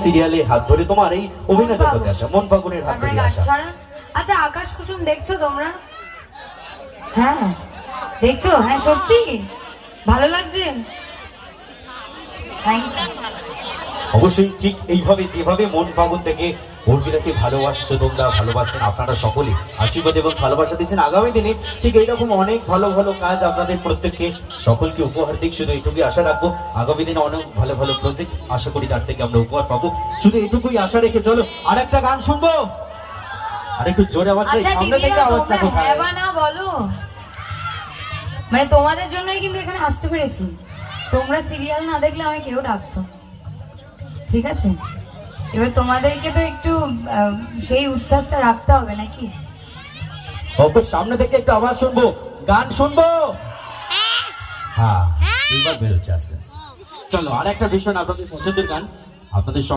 সিরিয়ালে হাত ধরে তোমার এই অভিনয় জগতে আসা, মন ফাগুনের হাত ধরে আসা। আচ্ছা, আকাশ কুসুম দেখছো তোমরা? হ্যাঁ দেখছো? হ্যাঁ সত্যি ভালো লাগছে। অবশ্যই ঠিক এইভাবে যেভাবে মন ফাগুন থেকে অর্পিতাকে ভালোবাসছো তোমরা, ভালোবাসছেন আপনারা সকলে, আশীর্বাদ এবং ভালোবাসা দিচ্ছেন। আগামী দিনে ঠিক এইরকম অনেক ভালো ভালো কাজ আপনাদের প্রত্যেককে সকলকে উপহার দিক। শুধু এইটুকুই আশা রাখবো, আগামী দিনে অনেক ভালো ভালো প্রজেক্ট আশা করি তার থেকে আমরা উপহার পাবো। শুধু এইটুকুই আশা রেখে চলো আর একটা গান শুনবো। আর একটু জোরে আওয়াজ চাই, সামনে থেকে আওয়াজটা কোথায়? হ্যাঁ বা না বলো। মানে তোমাদের জন্যই কিন্তু এখানে আসতে পেরেছি। তোমরা সিরিয়াল না দেখলে আমি কেউ ডাকতো, ঠিক আছে? এবার তোমাদেরকে তো একটু সেই উচ্ছ্বাসটা রাখতে হবে নাকি? সামনে থেকে একটু আওয়াজ শুনবো, গান শুনবো। হ্যাঁ এবার বেরোচ্ছে আসলে। চলো আর একটা ভীষণ আপনাদের পছন্দের গান আপনাদের